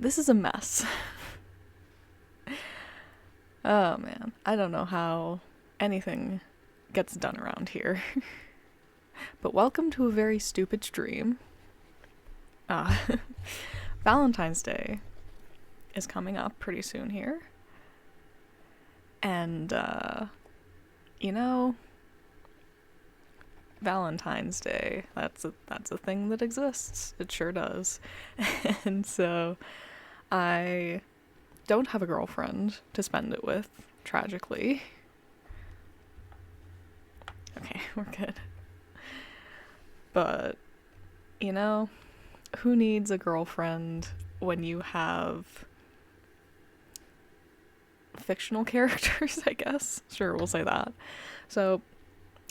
This is a mess. Oh man, I don't know how anything gets done around here. But welcome to a very stupid stream. Uh, Valentine's Day is coming up pretty soon here. And, you know, Valentine's Day, that's a thing that exists. It sure does. And so I don't have a girlfriend to spend it with, tragically. Okay, we're good. But, you know, who needs a girlfriend when you have fictional characters, I guess? Sure, we'll say that. So,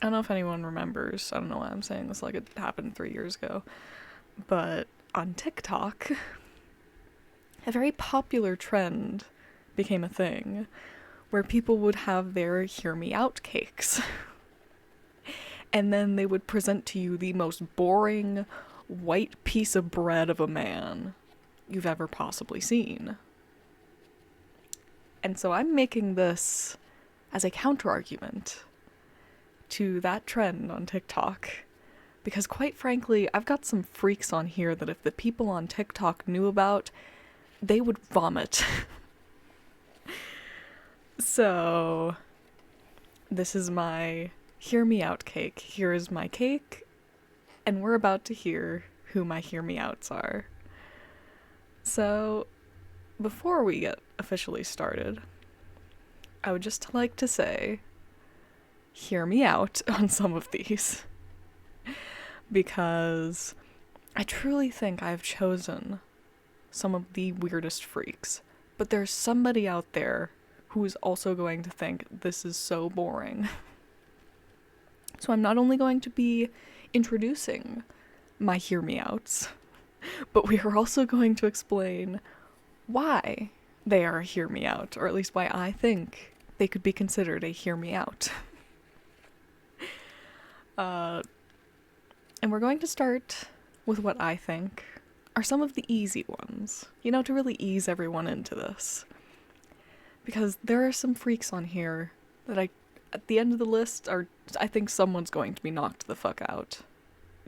I don't know if anyone remembers, I don't know why I'm saying this like it happened 3 years ago, but on TikTok, a very popular trend became a thing where people would have their hear me out cakes. And then they would present to you the most boring white piece of bread of a man you've ever possibly seen. And so I'm making this as a counter-argument to that trend on TikTok. Because quite frankly, I've got some freaks on here that if the people on TikTok knew about, they would vomit. So, this is my hear me out cake. Here is my cake, and we're about to hear who my hear me outs are. So, before we get officially started, I would just like to say, hear me out on some of these. Because I truly think I've chosen some of the weirdest freaks. But there's somebody out there who is also going to think this is so boring. So I'm not only going to be introducing my hear me outs, but we are also going to explain why they are a hear me out, or at least why I think they could be considered a hear me out. And we're going to start with what I think are some of the easy ones, you know, to really ease everyone into this. Because there are some freaks on here that at the end of the list, I think someone's going to be knocked the fuck out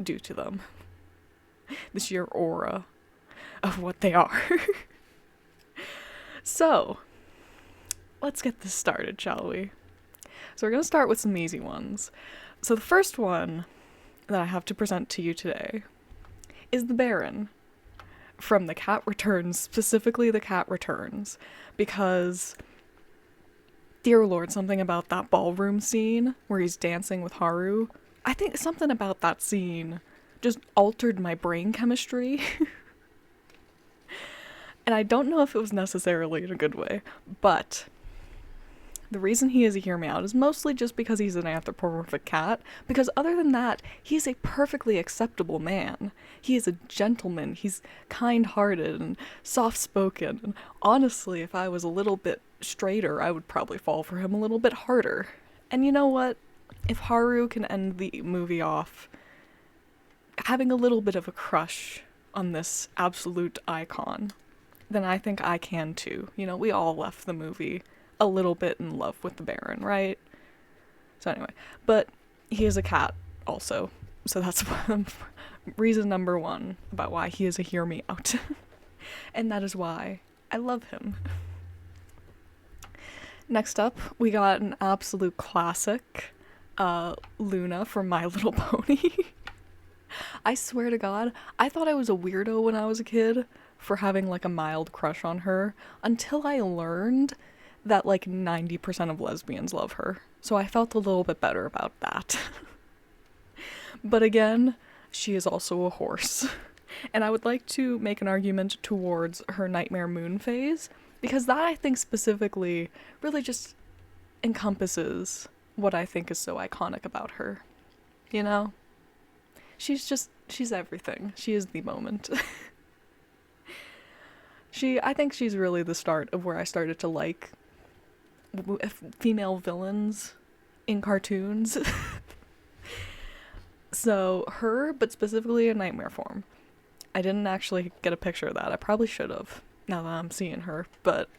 due to them. The sheer aura of what they are. So, let's get this started, shall we? So we're going to start with some easy ones. So the first one that I have to present to you today is the Baron from The Cat Returns, specifically The Cat Returns, because, dear lord, something about that ballroom scene where he's dancing with Haru, I think something about that scene just altered my brain chemistry. And I don't know if it was necessarily in a good way, but the reason he is a hear me out is mostly just because he's an anthropomorphic cat, because other than that, he's a perfectly acceptable man. He is a gentleman, he's kind-hearted and soft-spoken, and honestly, if I was a little bit straighter, I would probably fall for him a little bit harder. And you know what? If Haru can end the movie off having a little bit of a crush on this absolute icon, then I think I can too. You know, we all left the movie a little bit in love with the Baron, right? So anyway, but he is a cat also. So that's reason number one about why he is a hear me out. And that is why I love him. Next up, we got an absolute classic, Luna from My Little Pony. I swear to God, I thought I was a weirdo when I was a kid for having like a mild crush on her until I learned that like 90% of lesbians love her. So I felt a little bit better about that. But again, she is also a horse. And I would like to make an argument towards her Nightmare Moon phase, because that I think specifically really just encompasses what I think is so iconic about her. You know? She's everything. She is the moment. I think she's really the start of where I started to like female villains in cartoons. So her, but specifically in nightmare form. I didn't actually get a picture of that. I probably should have. now that I'm seeing her, but,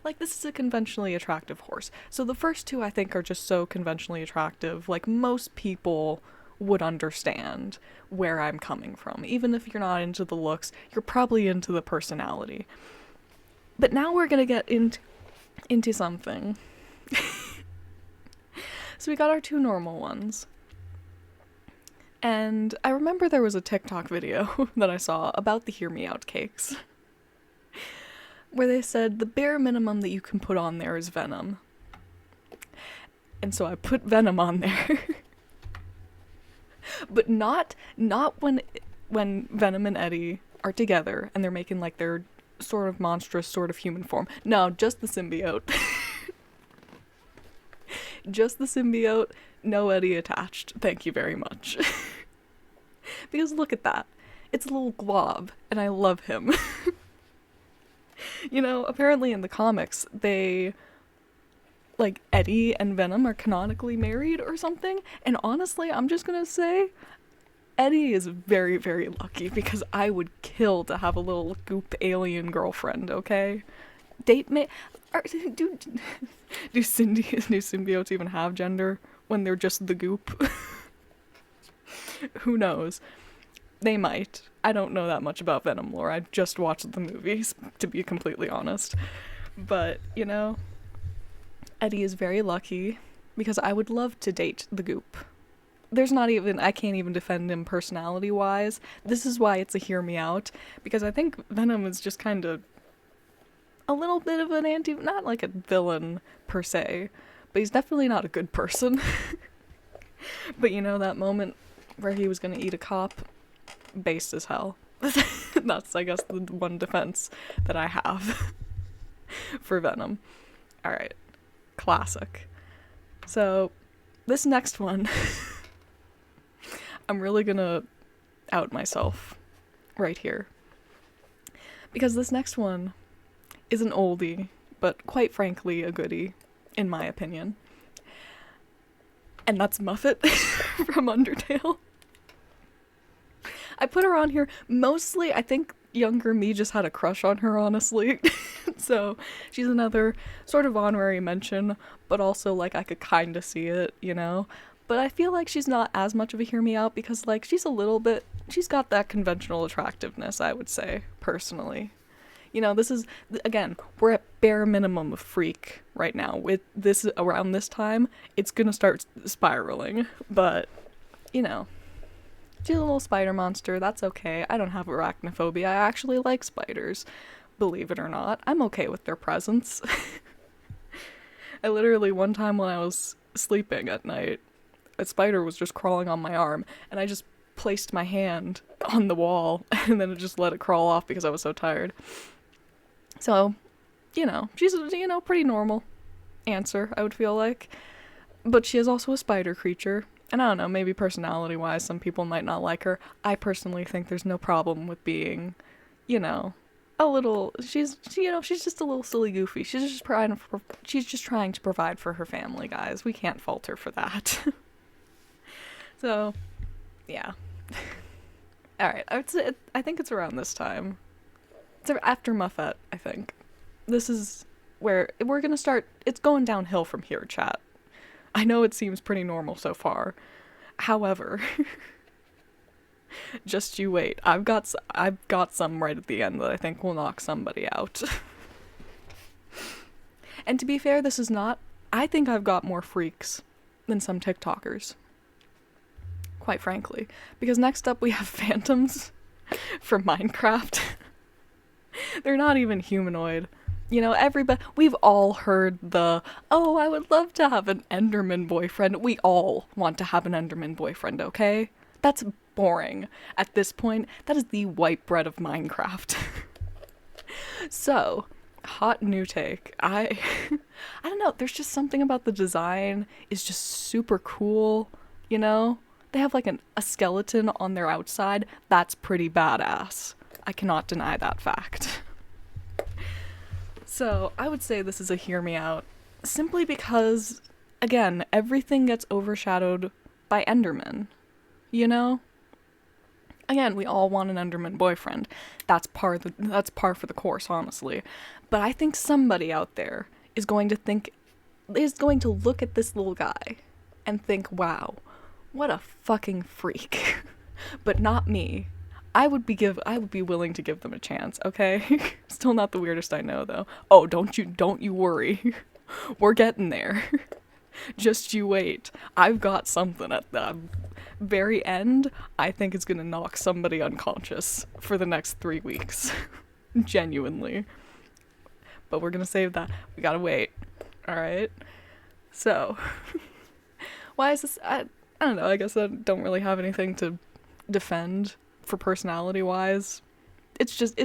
like, this is a conventionally attractive horse. So the first two, I think, are just so conventionally attractive, like, most people would understand where I'm coming from. Even if you're not into the looks, you're probably into the personality. But now we're gonna get into something. So we got our two normal ones. And I remember there was a TikTok video that I saw about the Hear Me Out cakes, where they said the bare minimum that you can put on there is venom. And so I put venom on there. But not when Venom and Eddie are together and they're making like their sort of monstrous sort of human form. No, just the symbiote. Just the symbiote, no Eddie attached. Thank you very much. Because look at that. It's a little glob, and I love him. Apparently in the comics, they, like, Eddie and Venom are canonically married or something, and honestly, I'm just gonna say, Eddie is very, very lucky, because I would kill to have a little goop alien girlfriend, okay? Do symbiotes even have gender when they're just the goop? Who knows? They might. I don't know that much about Venom lore. I just watched the movies, to be completely honest. But, Eddie is very lucky, because I would love to date the goop. I can't even defend him personality-wise. This is why it's a hear me out, because I think Venom is just kind of a little bit of an not like a villain per se, but he's definitely not a good person. But that moment where he was gonna eat a cop, based as hell. That's, I guess, the one defense that I have for Venom. Alright. Classic. So, this next one, I'm really gonna out myself right here. Because this next one is an oldie, but quite frankly a goodie, in my opinion. And that's Muffet from Undertale. I put her on here mostly, I think younger me just had a crush on her, honestly. So she's another sort of honorary mention, but also like I could kind of see it, But I feel like she's not as much of a hear me out because like she's got that conventional attractiveness, I would say, personally. This is, again, we're at bare minimum of freak right now. With this, around this time, it's gonna start spiraling. But, she's a little spider monster, that's okay. I don't have arachnophobia, I actually like spiders. Believe it or not, I'm okay with their presence. I literally, one time when I was sleeping at night, a spider was just crawling on my arm, and I just placed my hand on the wall, and then it just let it crawl off because I was so tired. So, she's a, pretty normal answer, I would feel like. But she is also a spider creature. And I don't know, maybe personality-wise, some people might not like her. I personally think there's no problem with being, a little, she's just a little silly goofy. She's just trying to provide for her family, guys. We can't fault her for that. So, yeah. Alright, I think it's around this time. It's after Muffet, I think. This is where we're gonna start. It's going downhill from here, chat. I know it seems pretty normal so far. However, just you wait. I've got some right at the end that I think will knock somebody out. And to be fair, I think I've got more freaks than some TikTokers. Quite frankly. Because next up we have phantoms from Minecraft. They're not even humanoid. We've all heard oh, I would love to have an Enderman boyfriend. We all want to have an Enderman boyfriend, okay? That's boring. At this point, that is the white bread of Minecraft. So, hot new take. I don't know, there's just something about the design is just super cool, They have like a skeleton on their outside. That's pretty badass. I cannot deny that fact. So, I would say this is a hear me out, simply because, again, everything gets overshadowed by Enderman, Again, we all want an Enderman boyfriend. That's par for the course, honestly. But I think somebody out there is going to look at this little guy and think, "Wow, what a fucking freak." But not me. I would be willing to give them a chance, okay? Still not the weirdest I know though. Oh, don't you worry. We're getting there. Just you wait. I've got something at the very end. I think it's gonna knock somebody unconscious for the next 3 weeks. Genuinely. But we're gonna save that. We gotta wait. Alright? So, why is this? I don't know. I guess I don't really have anything to defend for personality wise. It's just,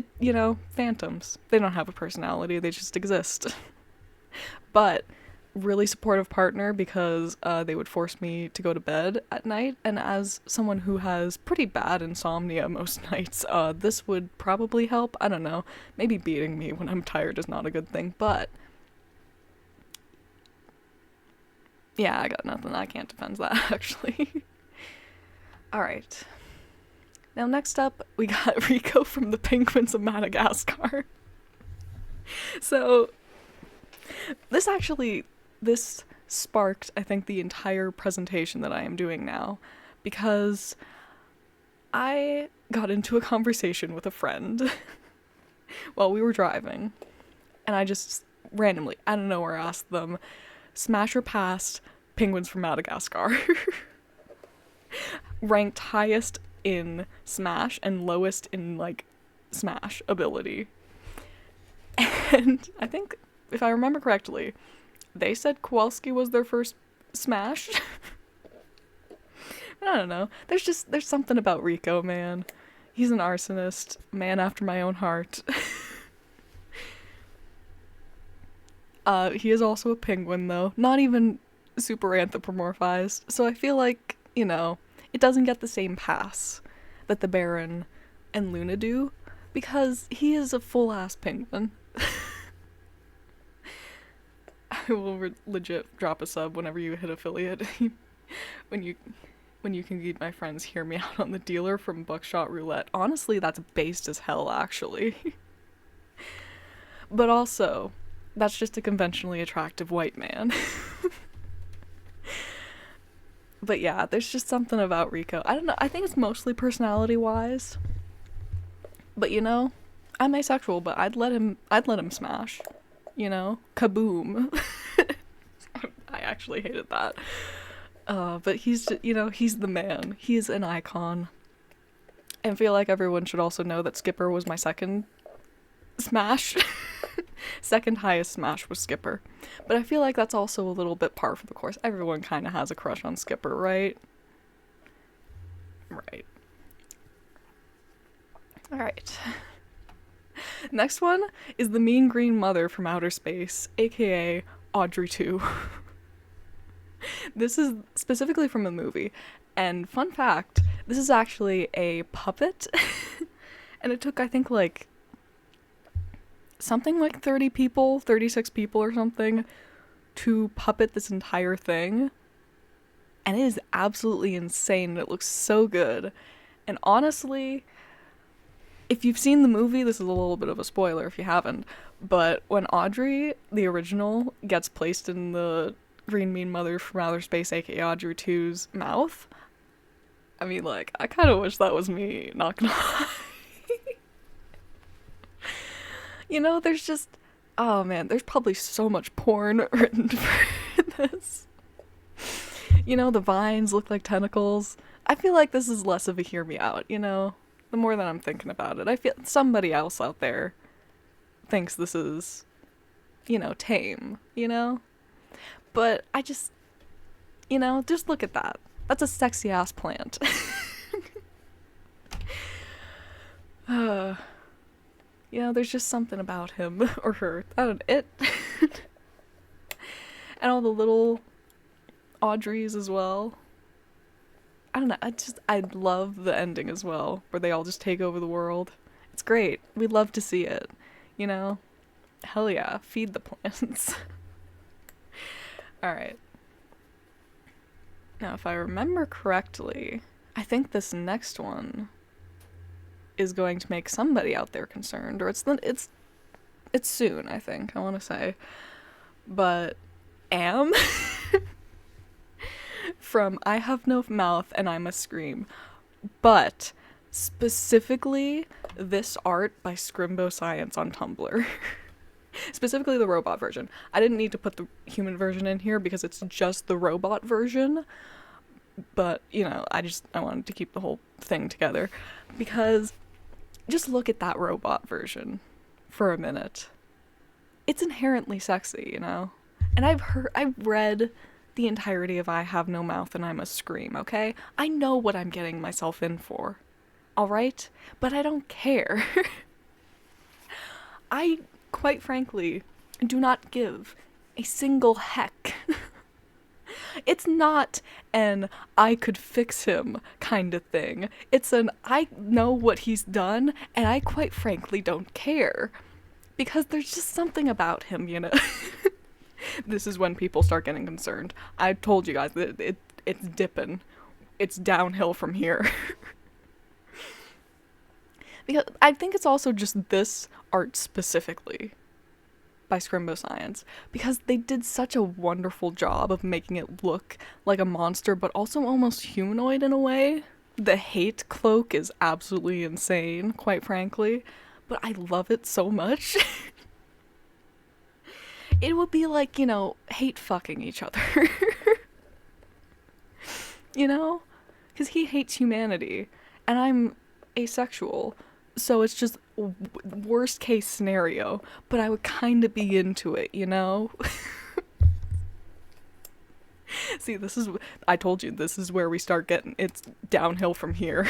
phantoms. They don't have a personality, they just exist. But really supportive partner because they would force me to go to bed at night, and as someone who has pretty bad insomnia most nights, this would probably help. I don't know. Maybe beating me when I'm tired is not a good thing, but yeah, I got nothing. I can't defend that, actually. Alright. Now, next up, we got Rico from the Penguins of Madagascar. So, this sparked, I think, the entire presentation that I am doing now, because I got into a conversation with a friend while we were driving, and I just randomly, out of nowhere, asked them, smash or pass Penguins from Madagascar? Ranked highest in Smash and lowest in, Smash ability. And I think, if I remember correctly, they said Kowalski was their first Smash. I don't know. There's something about Rico, man. He's an arsonist, man after my own heart. He is also a penguin, though. Not even super anthropomorphized. So I feel like, it doesn't get the same pass that the Baron and Luna do, because he is a full-ass penguin. I will legit drop a sub whenever you hit affiliate. when you can get my friends hear me out on the dealer from Buckshot Roulette. Honestly, that's based as hell, actually. But also, that's just a conventionally attractive white man. But yeah, there's just something about Rico. I don't know, I think it's mostly personality-wise. But I'm asexual, but I'd let him smash. Kaboom. I actually hated that. But he's just, he's the man. He's an icon. I feel like everyone should also know that Skipper was my second smash. Second highest smash was Skipper. But I feel like that's also a little bit par for the course. Everyone kind of has a crush on Skipper, right? Right. Alright. Next one is the mean green mother from outer space, aka Audrey 2. This is specifically from a movie. And fun fact, this is actually a puppet. And it took, I think, something like 30 people, 36 people or something, to puppet this entire thing. And it is absolutely insane. It looks so good. And honestly, if you've seen the movie, this is a little bit of a spoiler if you haven't, but when Audrey, the original, gets placed in the green mean mother from outer space, aka Audrey 2's mouth, I mean, I kind of wish that was me, not gonna lie. There's just, oh man, there's probably so much porn written for this. The vines look like tentacles. I feel like this is less of a hear me out, the more that I'm thinking about it. I feel somebody else out there thinks this is, tame, But I just, just look at that. That's a sexy ass plant. There's just something about him or her. And all the little Audreys as well. I don't know, I love the ending as well, where they all just take over the world. It's great. We'd love to see it, Hell yeah, feed the plants. Alright. Now, if I remember correctly, I think this next one is going to make somebody out there concerned, or it's soon, I think, I want to say. But am from I Have No Mouth and I Must Scream. But specifically this art by Scrimbo Science on Tumblr. Specifically the robot version. I didn't need to put the human version in here because it's just the robot version. But, I wanted to keep the whole thing together. Because just look at that robot version for a minute. It's inherently sexy, And I've read the entirety of I Have No Mouth and I Must Scream, okay? I know what I'm getting myself in for. Alright? But I don't care. I, quite frankly, do not give a single heck. It's not an I could fix him kind of thing. It's an I know what he's done and I quite frankly don't care. Because there's just something about him, This is when people start getting concerned. I told you guys that it's dipping. It's downhill from here. Because I think it's also just this art specifically by Scrimbo Science, because they did such a wonderful job of making it look like a monster but also almost humanoid in a way. The hate cloak is absolutely insane, quite frankly, but I love it so much. It would be like, hate fucking each other. Because he hates humanity and I'm asexual. So it's just worst case scenario, but I would kind of be into it, See, I told you, this is where we start getting, it's downhill from here.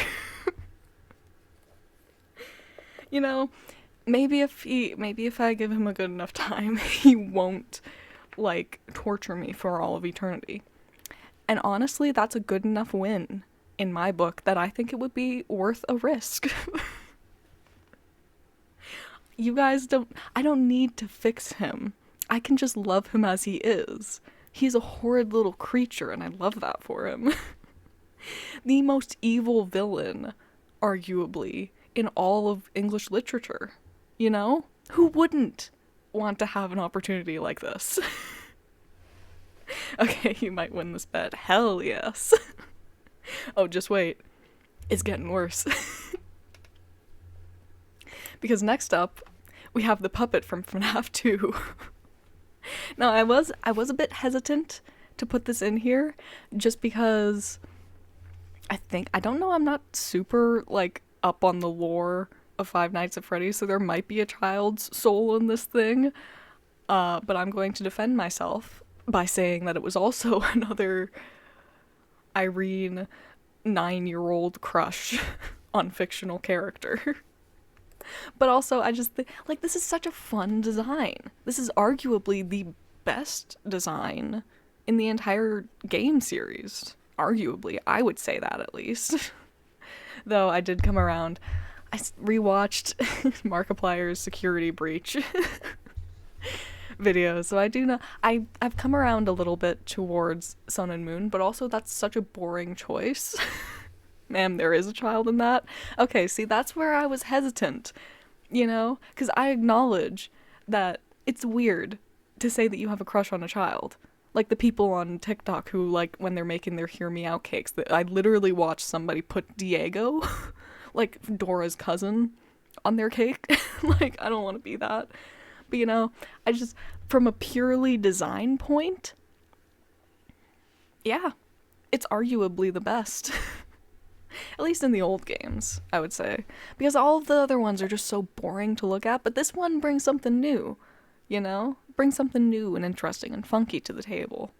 Maybe if I give him a good enough time, he won't, torture me for all of eternity. And honestly, that's a good enough win in my book that I think it would be worth a risk. You guys I don't need to fix him. I can just love him as he is. He's a horrid little creature and I love that for him. The most evil villain, arguably, in all of English literature. Who wouldn't want to have an opportunity like this? Okay, you might win this bet. Hell yes. Oh, just wait. It's getting worse. Because next up, we have the puppet from FNAF 2. Now, I was a bit hesitant to put this in here, just because I don't know, I'm not super, up on the lore of Five Nights at Freddy's, so there might be a child's soul in this thing, but I'm going to defend myself by saying that it was also another Irene 9-year-old crush on fictional character. But also, I just think, this is such a fun design. This is arguably the best design in the entire game series. Arguably, I would say that at least. Though I did come around. I rewatched Markiplier's Security Breach videos, so I do know I've come around a little bit towards Sun and Moon, but also that's such a boring choice. Ma'am, there is a child in that. Okay, see, that's where I was hesitant, because I acknowledge that it's weird to say that you have a crush on a child. Like the people on TikTok who, when they're making their Hear Me Out cakes, I literally watched somebody put Diego, Dora's cousin, on their cake. I don't want to be that. But, I just, from a purely design point, yeah, it's arguably the best. At least in the old games, I would say. Because all of the other ones are just so boring to look at, but this one brings something new, Brings something new and interesting and funky to the table.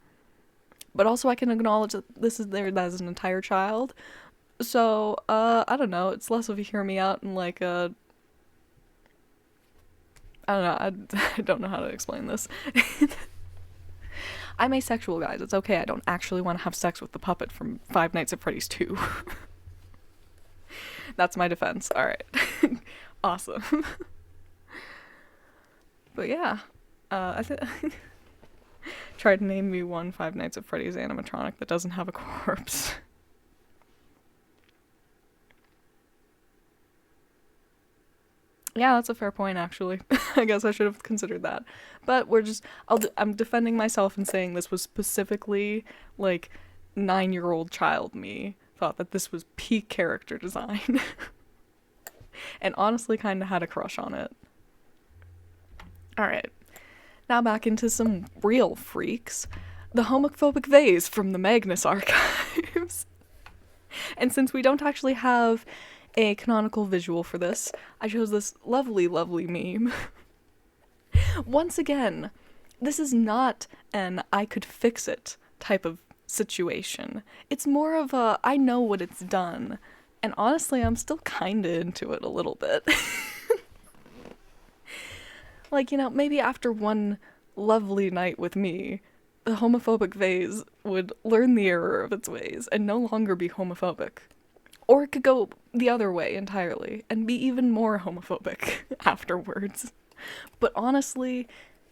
But also I can acknowledge that this is there as an entire child. So, I don't know, it's less of a hear me out and I don't know, I don't know how to explain this. I'm asexual, guys, it's okay, I don't actually want to have sex with the puppet from Five Nights at Freddy's 2. That's my defense. Alright. Awesome. But yeah. Try to name me one Five Nights at Freddy's animatronic that doesn't have a corpse. Yeah, that's a fair point, actually. I guess I should have considered that. But I'm defending myself and saying this was specifically, like, 9-year-old child me thought that this was peak character design. And honestly kind of had a crush on it. Alright, now back into some real freaks. The homophobic vase from the Magnus archives. And since we don't actually have a canonical visual for this, I chose this lovely, lovely meme. Once again, this is not an I could fix it type of situation. It's more of a I know what it's done. And honestly, I'm still kinda into it a little bit. Like, maybe after one lovely night with me, the homophobic vase would learn the error of its ways and no longer be homophobic. Or it could go the other way entirely and be even more homophobic afterwards. But honestly,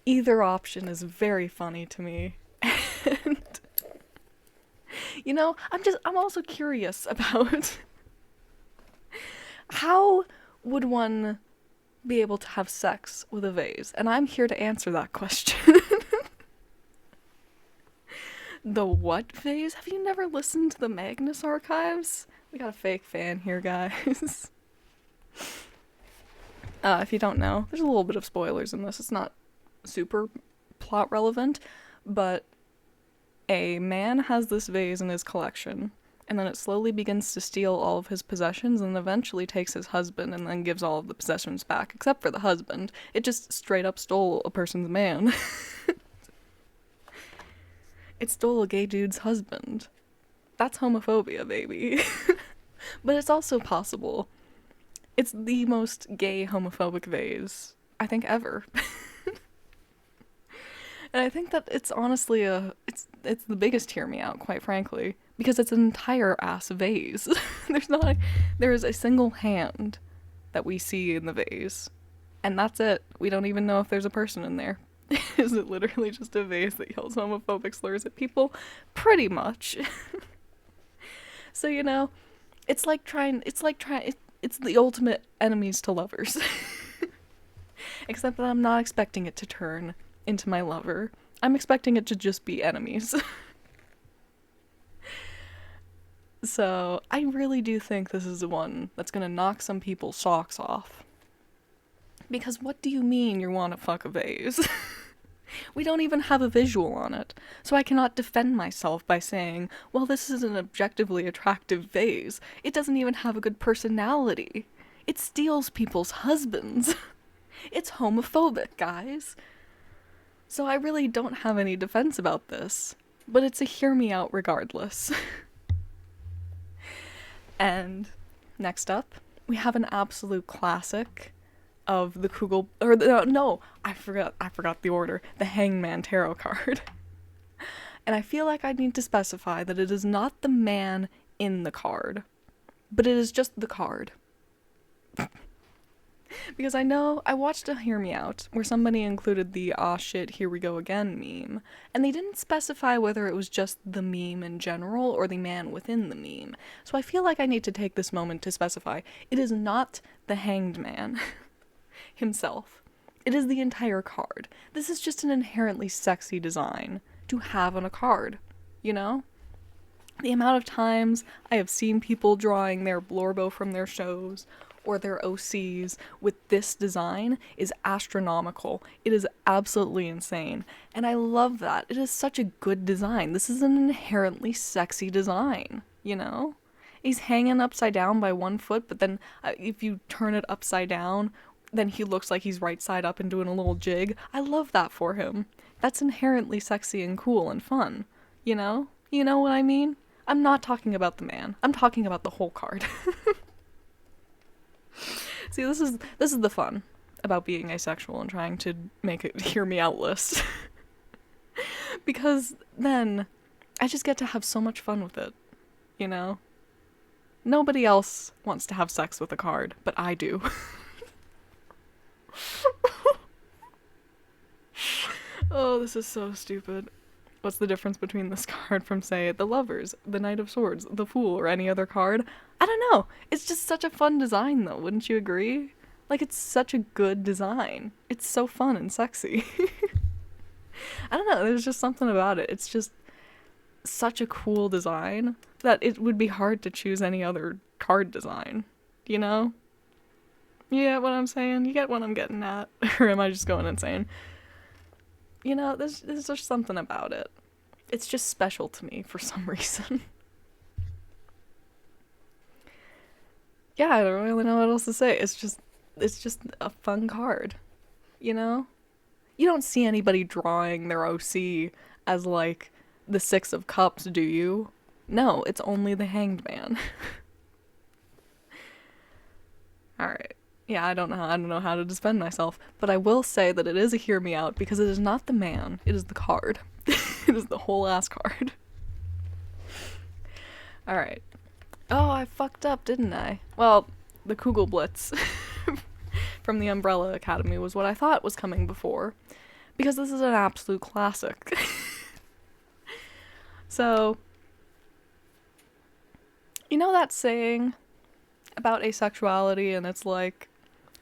either option is very funny to me. And, I'm also curious about how would one be able to have sex with a vase? And I'm here to answer that question. The what vase? Have you never listened to the Magnus archives? We got a fake fan here, guys. If you don't know, there's a little bit of spoilers in this. It's not super plot relevant, but a man has this vase in his collection, and then it slowly begins to steal all of his possessions and eventually takes his husband and then gives all of the possessions back, except for the husband. It just straight up stole a person's man. It stole a gay dude's husband. That's homophobia, baby. But it's also possible. It's the most gay homophobic vase, I think, ever. And I think that it's honestly it's the biggest hear me out, quite frankly, because it's an entire ass vase. There is a single hand that we see in the vase, and that's it. We don't even know if there's a person in there. Is it literally just a vase that yells homophobic slurs at people? Pretty much. So, it's the ultimate enemies to lovers. Except that I'm not expecting it to turn into my lover. I'm expecting it to just be enemies. So, I really do think this is the one that's gonna knock some people's socks off. Because what do you mean you want to fuck a vase? We don't even have a visual on it, so I cannot defend myself by saying, well, this is an objectively attractive vase. It doesn't even have a good personality. It steals people's husbands. It's homophobic, guys. So I really don't have any defense about this, but it's a hear me out regardless. And next up, we have an absolute classic of the Kugel, I forgot the order, the Hangman Tarot card. And I feel like I need to specify that it is not the man in the card, but it is just the card. Because I watched a Hear Me Out where somebody included the "aw shit, here we go again" meme, and they didn't specify whether it was just the meme in general or the man within the meme. So I feel like I need to take this moment to specify it is not the Hanged Man himself. It is the entire card. This is just an inherently sexy design to have on a card, The amount of times I have seen people drawing their Blorbo from their shows or their OCs with this design is astronomical. It is absolutely insane. And I love that. It is such a good design. This is an inherently sexy design, He's hanging upside down by one foot, but then if you turn it upside down, then he looks like he's right side up and doing a little jig. I love that for him. That's inherently sexy and cool and fun, You know what I mean? I'm not talking about the man. I'm talking about the whole card. See, this is the fun about being asexual and trying to make it hear me out list. Because then I just get to have so much fun with it, Nobody else wants to have sex with a card, but I do. Oh, this is so stupid. What's the difference between this card from, say, the Lovers, the Knight of Swords, the Fool, or any other card? I don't know. It's just such a fun design, though. Wouldn't you agree? Like, it's such a good design. It's so fun and sexy. I don't know, there's just something about it. It's just such a cool design that it would be hard to choose any other card design, you know? You get what I'm saying? You get what I'm getting at? Or am I just going insane? You know, there's just something about it. It's just special to me for some reason. Yeah, I don't really know what else to say. It's just a fun card, you know? You don't see anybody drawing their OC as like the Six of Cups, do you? No, it's only the Hanged Man. All right. Yeah, I don't know how to defend myself, but I will say that it is a hear me out because it is not the man, it is the card. It is the whole ass card. All right. Oh, I fucked up, didn't I? Well, the Kugelblitz from the Umbrella Academy was what I thought was coming before, because this is an absolute classic. So, you know that saying about asexuality, and it's like,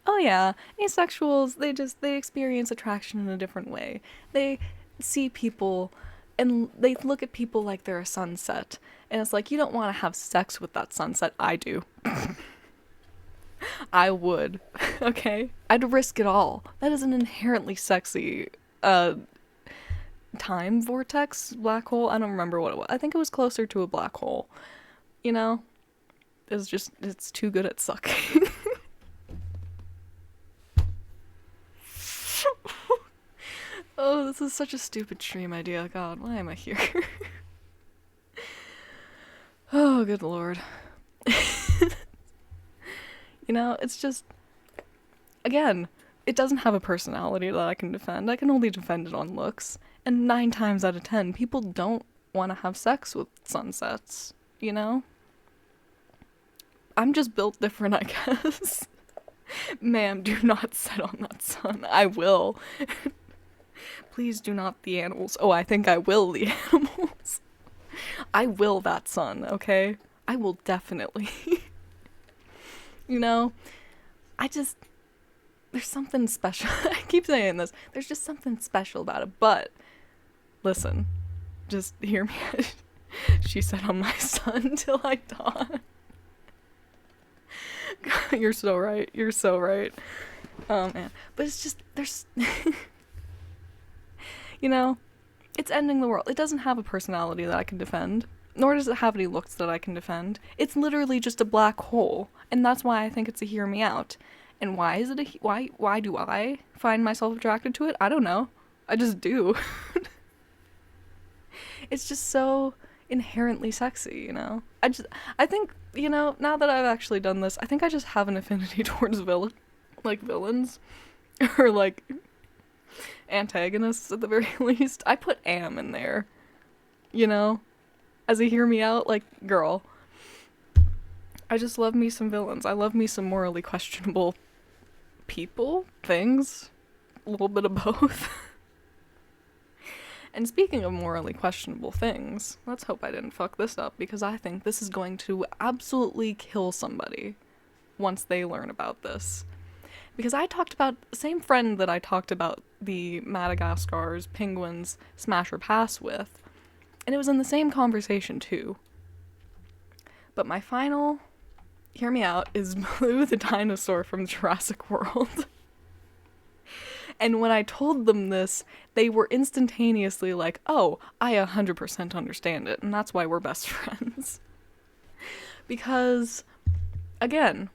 oh yeah, asexuals, they experience attraction in a different way. They see people and they look at people like they're a sunset. And it's like, you don't want to have sex with that sunset. I do. I would. Okay? I'd risk it all. That is an inherently sexy time vortex black hole. I don't remember what it was. I think it was closer to a black hole. You know? It's too good at sucking. Oh, this is such a stupid stream idea. God, why am I here? Oh, good lord. You know, it's just, again, it doesn't have a personality that I can defend. I can only defend it on looks. And 9 times out of 10, people don't want to have sex with sunsets, you know? I'm just built different, I guess. Ma'am, do not sit on that sun. I will. Please do not the animals. Oh, I think I will the animals. I will that sun, okay? I will definitely. You know, there's something special. I keep saying this. There's just something special about it. But, listen, just hear me out. She said on my sun till I dawn. God, you're so right. You're so right. Oh, man. But it's just, there's... You know, it's ending the world. It doesn't have a personality that I can defend. Nor does it have any looks that I can defend. It's literally just a black hole. And that's why I think it's a hear me out. And why is it why do I find myself attracted to it? I don't know. I just do. It's just so inherently sexy, you know? I think, you know, now that I've actually done this, I think I just have an affinity towards villains. Or like antagonists at the very least. I put Am in there. You know? As a hear me out, like, girl. I just love me some villains. I love me some morally questionable people, things, a little bit of both. And speaking of morally questionable things, let's hope I didn't fuck this up, because I think this is going to absolutely kill somebody once they learn about this. Because I talked about the same friend that I talked about the Madagascar's penguins smash or pass with, and it was in the same conversation too. But my final hear me out is Blue the dinosaur from Jurassic World. And when I told them this, they were instantaneously like, oh, I 100% understand it, and that's why we're best friends. Because, again,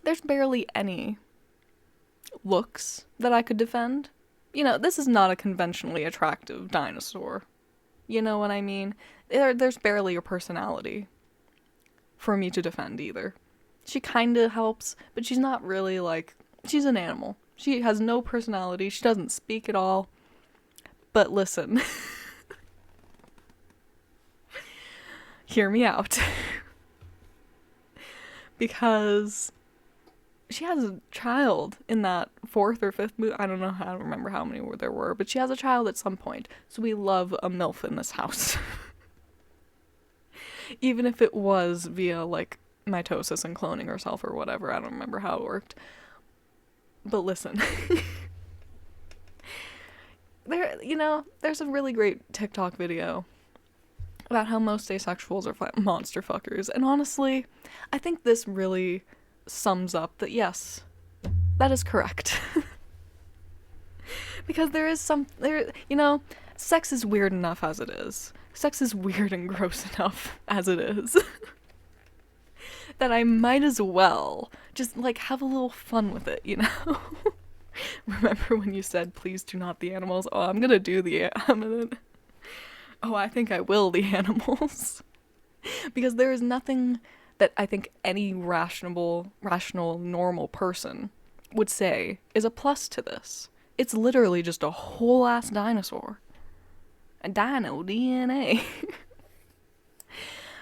there's barely any looks that I could defend. You know, this is not a conventionally attractive dinosaur. You know what I mean? There's barely a personality for me to defend either. She kinda helps, but she's not really like... She's an animal. She has no personality. She doesn't speak at all. But listen. Hear me out. Because she has a child in that 4th or 5th movie. I don't remember how many there were, but she has a child at some point. So we love a MILF in this house. Even if it was via, like, mitosis and cloning herself or whatever. I don't remember how it worked. But listen. There's a really great TikTok video about how most asexuals are monster fuckers. And honestly, I think this really sums up that yes, that is correct. Because sex is weird enough as it is. Sex is weird and gross enough as it is. That I might as well just, have a little fun with it, Remember when you said, please do not the animals? Oh, I think I will the animals. Because there is nothing that I think any rational, normal person would say is a plus to this. It's literally just a whole ass dinosaur. A dino DNA.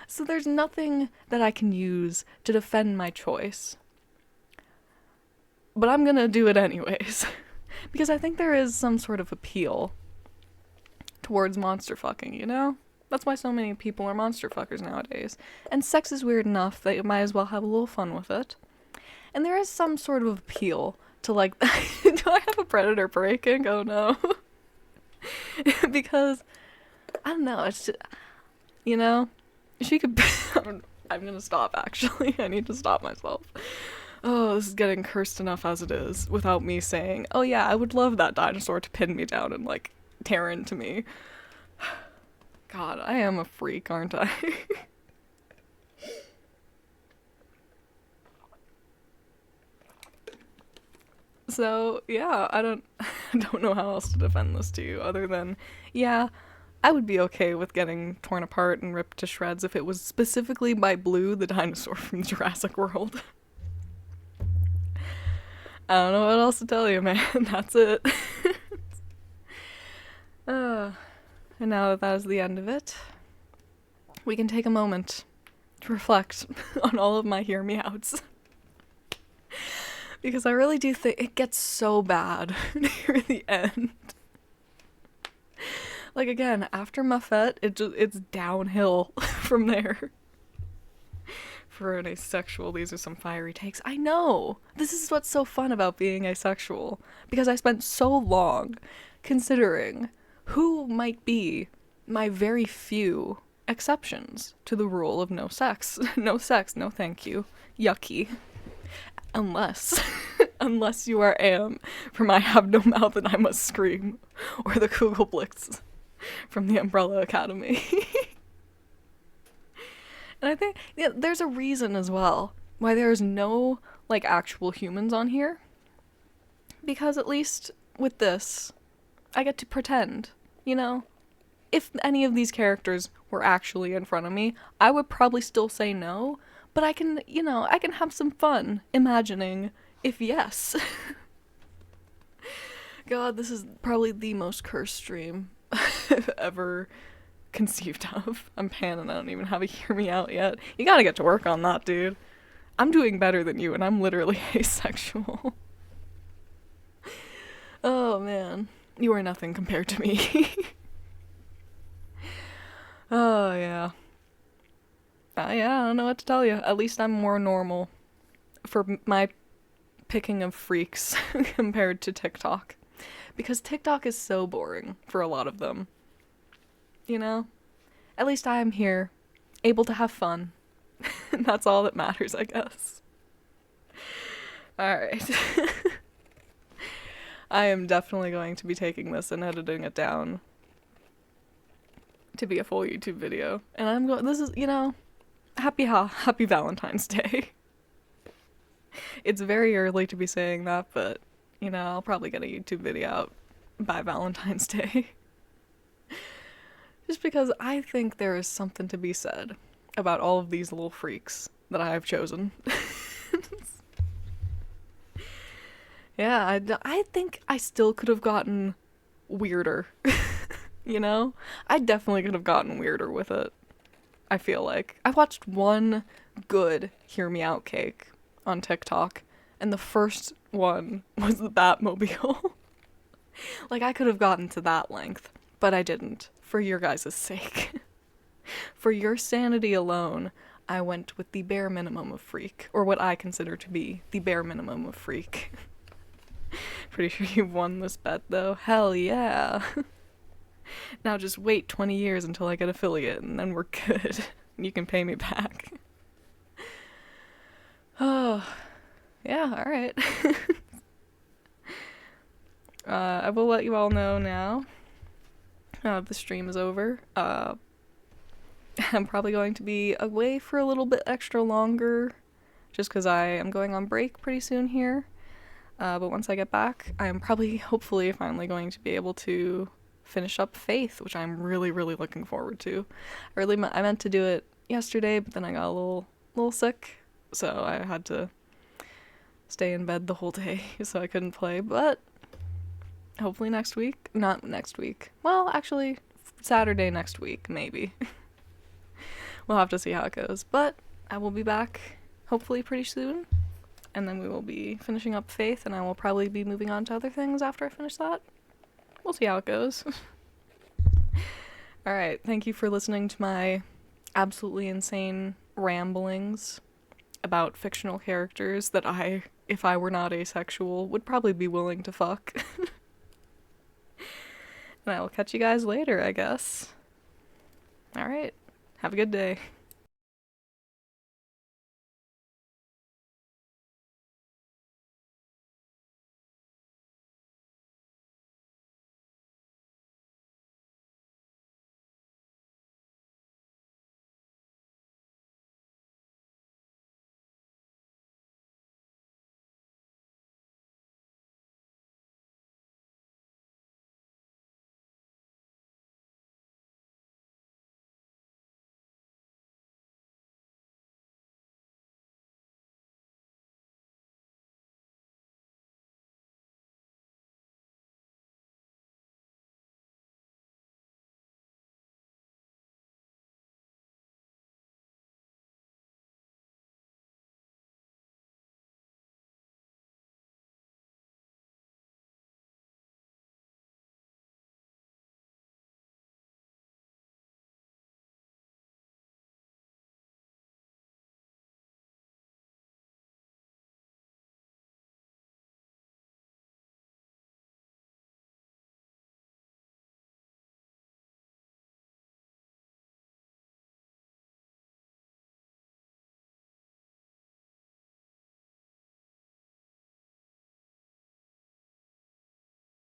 So there's nothing that I can use to defend my choice. But I'm gonna do it anyways. Because I think there is some sort of appeal towards monster fucking, That's why so many people are monster fuckers nowadays. And sex is weird enough that you might as well have a little fun with it. And there is some sort of appeal to, do I have a predator breaking? Oh no. Because, I don't know, it's just, she could I'm gonna stop, actually. I need to stop myself. Oh, this is getting cursed enough as it is, without me saying, oh yeah, I would love that dinosaur to pin me down and, tear into me. God, I am a freak, aren't I? So, yeah, I don't know how else to defend this to you, other than, yeah, I would be okay with getting torn apart and ripped to shreds if it was specifically by Blue, the dinosaur from Jurassic World. I don't know what else to tell you, man. That's it. And now that is the end of it, we can take a moment to reflect on all of my hear me outs. Because I really do think it gets so bad near the end. Again, after Muffet, it's downhill from there. For an asexual, these are some fiery takes. I know! This is what's so fun about being asexual. Because I spent so long considering who might be my very few exceptions to the rule of no sex. No sex, no thank you. Yucky. Unless you are Am from I Have No Mouth and I Must Scream, or the Kugelblitz from the Umbrella Academy. And I think there's a reason as well why there's no, actual humans on here. Because at least with this, I get to pretend, If any of these characters were actually in front of me, I would probably still say no, but I can have some fun imagining if yes. God, this is probably the most cursed stream I've ever conceived of. I'm panning, I don't even have a hear me out yet. You gotta get to work on that, dude. I'm doing better than you, and I'm literally asexual. Oh, man. You are nothing compared to me. Oh, yeah. Yeah, I don't know what to tell you. At least I'm more normal for my picking of freaks compared to TikTok. Because TikTok is so boring for a lot of them. At least I am here, able to have fun. And that's all that matters, I guess. Alright. I am definitely going to be taking this and editing it down to be a full YouTube video. And this is, happy Valentine's Day. It's very early to be saying that, but, I'll probably get a YouTube video out by Valentine's Day. Just because I think there is something to be said about all of these little freaks that I have chosen. Yeah, I think I still could have gotten weirder. I definitely could have gotten weirder with it. I feel like. I watched one good Hear Me Out cake on TikTok, and the first one was the Batmobile. I could have gotten to that length, but I didn't, for your guys' sake. For your sanity alone, I went with the bare minimum of freak, or what I consider to be the bare minimum of freak. Pretty sure you won this bet, though. Hell yeah. Now just wait 20 years until I get affiliate, and then we're good. You can pay me back. Oh, yeah, alright. I will let you all know now. The stream is over. I'm probably going to be away for a little bit extra longer, just because I am going on break pretty soon here. But once I get back, I am probably, hopefully, finally going to be able to finish up Faith, which I'm really, really looking forward to. I meant to do it yesterday, but then I got a little sick, so I had to stay in bed the whole day, so I couldn't play. But hopefully next week, not next week. Well, actually, Saturday next week, maybe. We'll have to see how it goes. But I will be back hopefully pretty soon. And then we will be finishing up Faith, and I will probably be moving on to other things after I finish that. We'll see how it goes. Alright, thank you for listening to my absolutely insane ramblings about fictional characters that I, if I were not asexual, would probably be willing to fuck. And I will catch you guys later, I guess. Alright, have a good day.